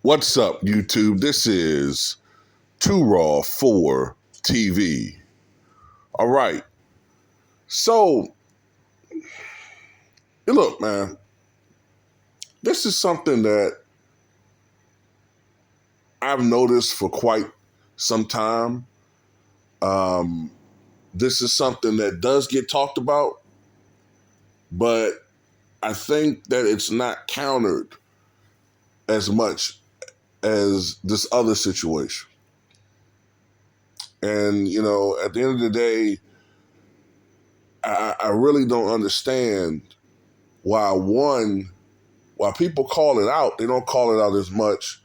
What's up, YouTube? This is W0RSE TV. All right. So, look, man, this is something that I've noticed for quite some time. This is something that does get talked about, but I think that it's not countered as much as this other situation. And, at the end of the day, I really don't understand why people call it out, they don't call it out as much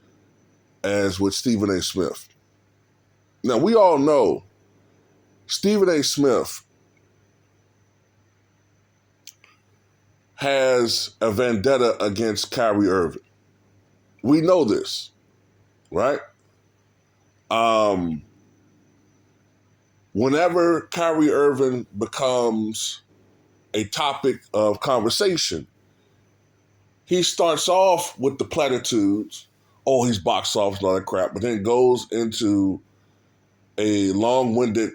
as with Stephen A. Smith. Now, we all know Stephen A. Smith has a vendetta against Kyrie Irving. We know this, right? Whenever Kyrie Irving becomes a topic of conversation, he starts off with the platitudes, oh, he's box office and all that crap, but then goes into a long-winded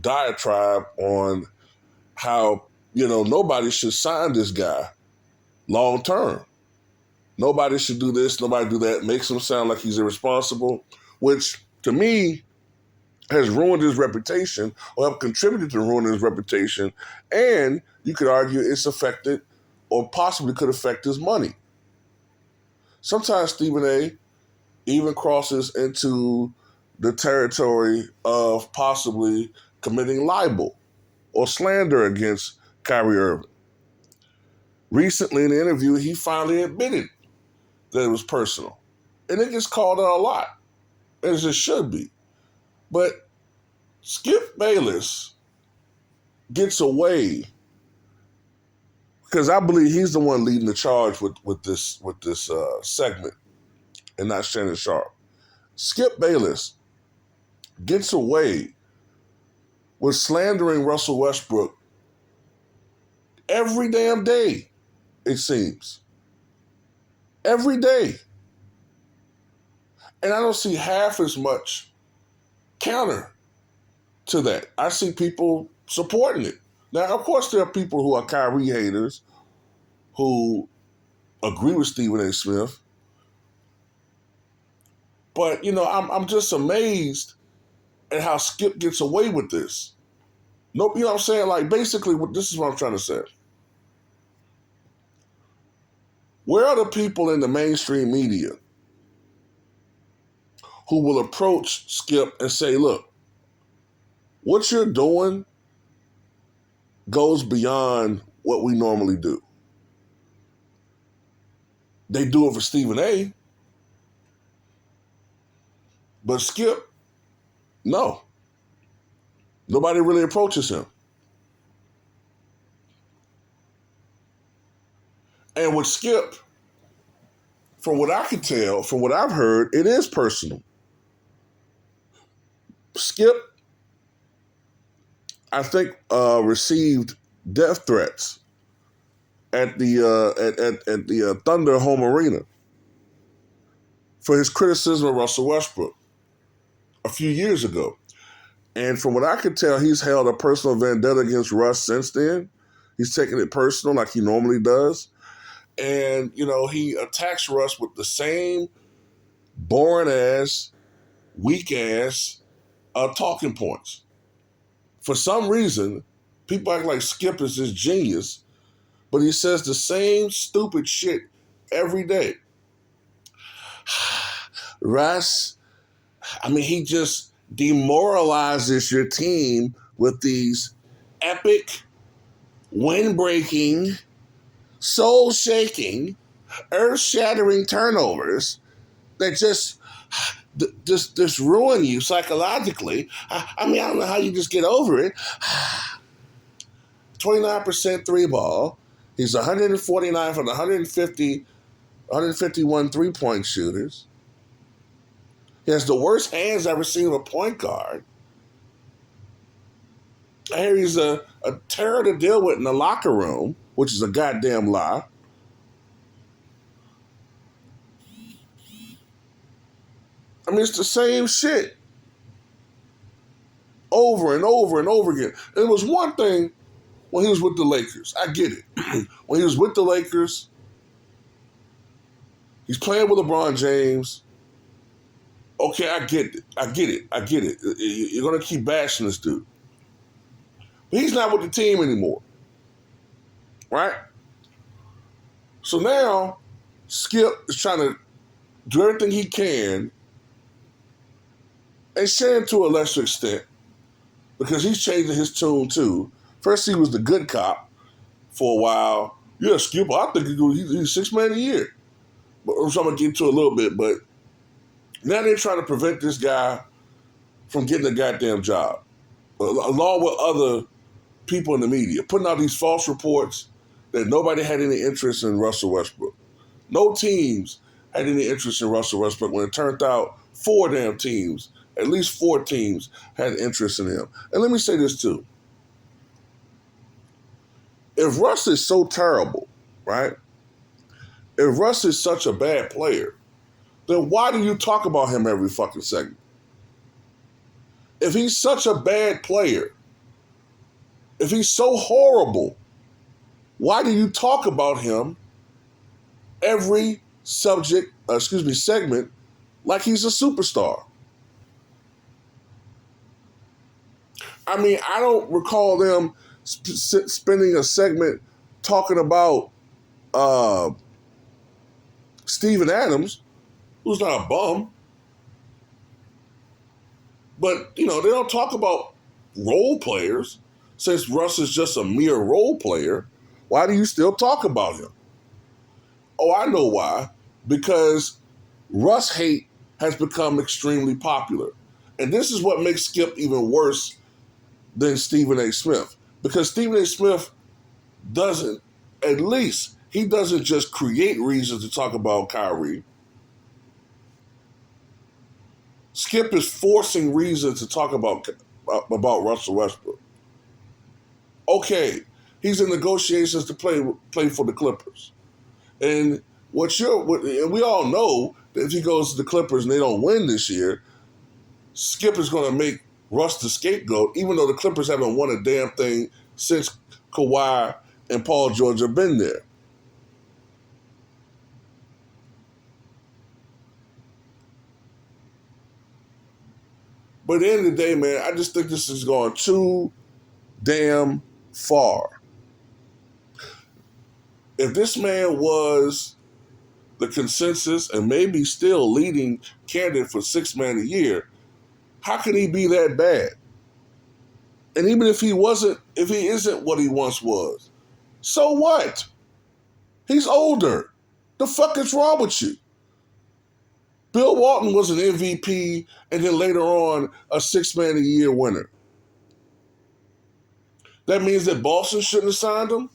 diatribe on how, nobody should sign this guy long-term. Nobody should do this, nobody do that. Makes him sound like he's irresponsible, which, to me, has ruined his reputation or have contributed to ruining his reputation. And you could argue it's affected or possibly could affect his money. Sometimes Stephen A. even crosses into the territory of possibly committing libel or slander against Kyrie Irving. Recently in the interview, he finally admitted that it was personal. And it gets called out a lot, as it should be. But Skip Bayless gets away because I believe he's the one leading the charge with this segment and not Shannon Sharp. Skip Bayless gets away with slandering Russell Westbrook every damn day, it seems. Every day. And I don't see half as much counter to that. I see people supporting it. Now, of course, there are people who are Kyrie haters who agree with Stephen A. Smith. But, I'm just amazed at how Skip gets away with this. Nope, you know what I'm saying? Like, basically, this is what I'm trying to say. Where are the people in the mainstream media who will approach Skip and say, look, what you're doing goes beyond what we normally do? They do it for Stephen A. But Skip, no. Nobody really approaches him. And with Skip, from what I can tell, from what I've heard, it is personal. Skip, I think, received death threats at the Thunder home arena for his criticism of Russell Westbrook a few years ago. And from what I could tell, he's held a personal vendetta against Russ since then. He's taken it personal like he normally does. And, he attacks Russ with the same boring-ass, weak-ass talking points. For some reason, people act like Skip is this genius, but he says the same stupid shit every day. Russ, he just demoralizes your team with these epic, wind-breaking, soul-shaking, earth-shattering turnovers that just ruin you psychologically. I don't know how you just get over it. 29% three ball. He's 149 from the 151 three-point shooters. He has the worst hands I've ever seen of a point guard. I hear he's a terror to deal with in the locker room, which is a goddamn lie. I mean, it's the same shit over and over and over again. And it was one thing when he was with the Lakers. I get it. When he was with the Lakers, he's playing with LeBron James. Okay, I get it. I get it. I get it. You're going to keep bashing this dude. But he's not with the team anymore. Right? So now, Skip is trying to do everything he can, and Shan to a lesser extent, because he's changing his tune too. First he was the good cop for a while. Yeah, Skip, I think he's 6 man a year. But so I'm going to get to a little bit, but now they're trying to prevent this guy from getting a goddamn job, along with other people in the media, putting out these false reports that nobody had any interest in Russell Westbrook. No teams had any interest in Russell Westbrook when it turned out 4 damn teams, at least 4 teams, had interest in him. And let me say this too. If Russ is so terrible, right? If Russ is such a bad player, then why do you talk about him every fucking segment? If he's such a bad player, if he's so horrible, why do you talk about him every segment like he's a superstar? I mean, I don't recall them spending a segment talking about Steven Adams, who's not a bum. But, they don't talk about role players. Since Russ is just a mere role player, why do you still talk about him? Oh, I know why. Because Russ hate has become extremely popular. And this is what makes Skip even worse than Stephen A. Smith. Because Stephen A. Smith doesn't just create reasons to talk about Kyrie. Skip is forcing reasons to talk about Russell Westbrook. Okay, he's in negotiations to play for the Clippers. And we all know that if he goes to the Clippers and they don't win this year, Skip is going to make Russ the scapegoat, even though the Clippers haven't won a damn thing since Kawhi and Paul George have been there. But at the end of the day, man, I just think this is going too damn far. If this man was the consensus and maybe still leading candidate for 6 man a year, how can he be that bad? And even if he isn't what he once was, so what? He's older. The fuck is wrong with you? Bill Walton was an MVP and then later on a 6 man a year winner. That means that Boston shouldn't have signed him?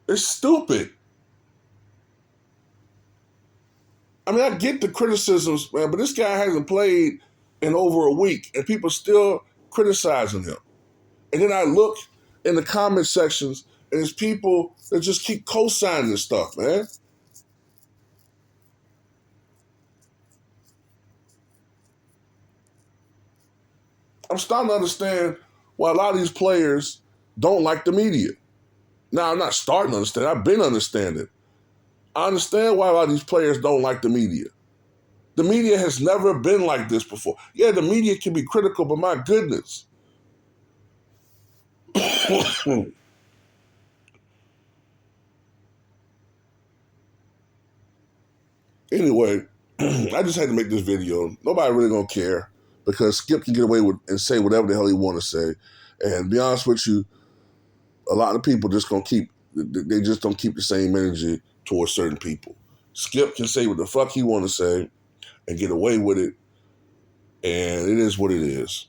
It's stupid. I mean, I get the criticisms, man, but this guy hasn't played in over a week and people still criticizing him. And then I look in the comment sections and there's people that just keep co-signing this stuff, man. I'm starting to understand why a lot of these players don't like the media. Now, I'm not starting to understand. I've been understanding. I understand why a lot of these players don't like the media. The media has never been like this before. Yeah, the media can be critical, but my goodness. Anyway, I just had to make this video. Nobody really gonna care because Skip can get away with and say whatever the hell he want to say. And to be honest with you, a lot of people just they just don't keep the same energy towards certain people. Skip can say what the fuck he want to say and get away with it, and it is what it is.